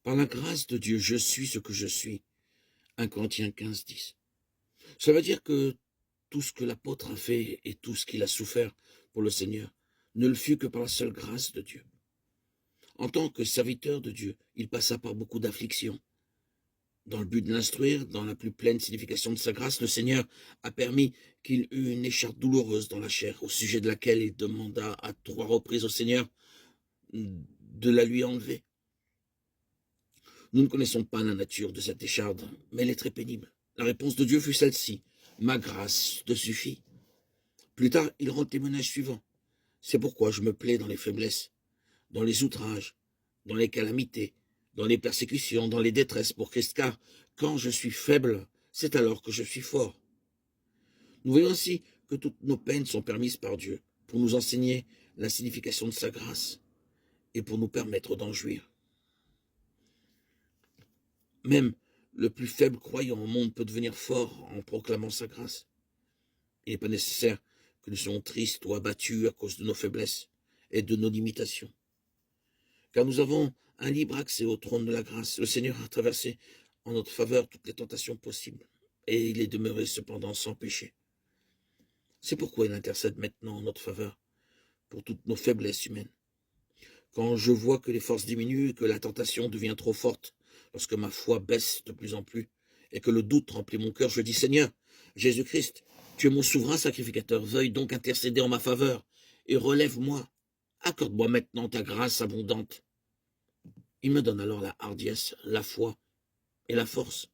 Par la grâce de Dieu, je suis ce que je suis. 1 Corinthiens 15, 10. Ça veut dire que tout ce que l'apôtre a fait et tout ce qu'il a souffert pour le Seigneur ne le fut que par la seule grâce de Dieu. En tant que serviteur de Dieu, il passa par beaucoup d'afflictions. Dans le but de l'instruire, dans la plus pleine signification de sa grâce, le Seigneur a permis qu'il eût une écharpe douloureuse dans la chair, au sujet de laquelle il demanda à 3 reprises au Seigneur de la lui enlever. Nous ne connaissons pas la nature de cette écharpe, mais elle est très pénible. La réponse de Dieu fut celle-ci: ma grâce te suffit. Plus tard, il rend le témoignage suivant: c'est pourquoi je me plais dans les faiblesses, dans les outrages, dans les calamités, dans les persécutions, dans les détresses pour Christ, car quand je suis faible, c'est alors que je suis fort. Nous voyons ainsi que toutes nos peines sont permises par Dieu pour nous enseigner la signification de sa grâce et pour nous permettre d'en jouir. Même le plus faible croyant au monde peut devenir fort en proclamant sa grâce. Il n'est pas nécessaire que nous soyons tristes ou abattus à cause de nos faiblesses et de nos limitations, car nous avons un libre accès au trône de la grâce. Le Seigneur a traversé en notre faveur toutes les tentations possibles, et il est demeuré cependant sans péché. C'est pourquoi il intercède maintenant en notre faveur pour toutes nos faiblesses humaines. Quand je vois que les forces diminuent et que la tentation devient trop forte, lorsque ma foi baisse de plus en plus et que le doute remplit mon cœur, je dis: Seigneur, Jésus-Christ, tu es mon souverain sacrificateur, veuille donc intercéder en ma faveur et relève-moi. Accorde-moi maintenant ta grâce abondante. Il me donne alors la hardiesse, la foi et la force.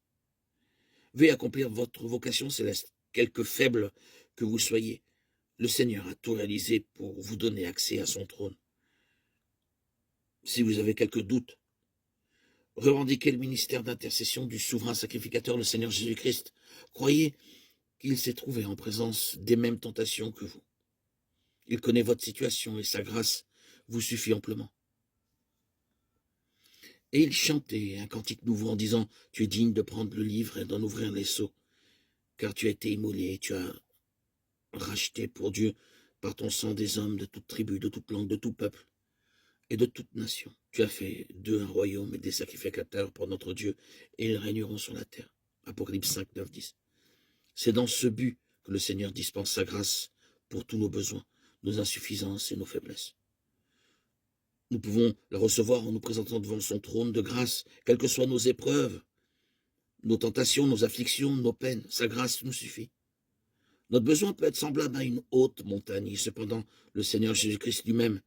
Veuillez accomplir votre vocation céleste, quelque faible que vous soyez. Le Seigneur a tout réalisé pour vous donner accès à son trône. Si vous avez quelques doutes, revendiquez le ministère d'intercession du souverain sacrificateur, le Seigneur Jésus-Christ. Croyez qu'il s'est trouvé en présence des mêmes tentations que vous. Il connaît votre situation et sa grâce vous suffit amplement. Et il chantait un cantique nouveau en disant: tu es digne de prendre le livre et d'en ouvrir les sceaux, car tu as été immolé, tu as racheté pour Dieu par ton sang des hommes de toute tribu, de toute langue, de tout peuple et de toute nation. Tu as fait d'eux un royaume et des sacrificateurs pour notre Dieu, et ils régneront sur la terre. Apocalypse 5, 9, 10. C'est dans ce but que le Seigneur dispense sa grâce pour tous nos besoins, nos insuffisances et nos faiblesses. Nous pouvons la recevoir en nous présentant devant son trône de grâce, quelles que soient nos épreuves, nos tentations, nos afflictions, nos peines. Sa grâce nous suffit. Notre besoin peut être semblable à une haute montagne, et cependant le Seigneur Jésus-Christ lui-même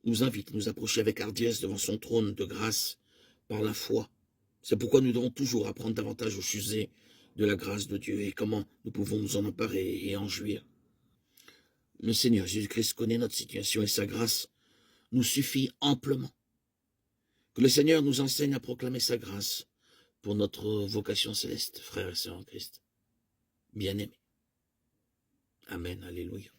nous invite à nous approcher avec hardiesse devant son trône de grâce par la foi. C'est pourquoi nous devons toujours apprendre davantage au sujet de la grâce de Dieu et comment nous pouvons nous en emparer et en jouir. Le Seigneur Jésus-Christ connaît notre situation et sa grâce nous suffit amplement. Que le Seigneur nous enseigne à proclamer sa grâce pour notre vocation céleste, frères et sœurs en Christ. Bien-aimés. Amen, alléluia.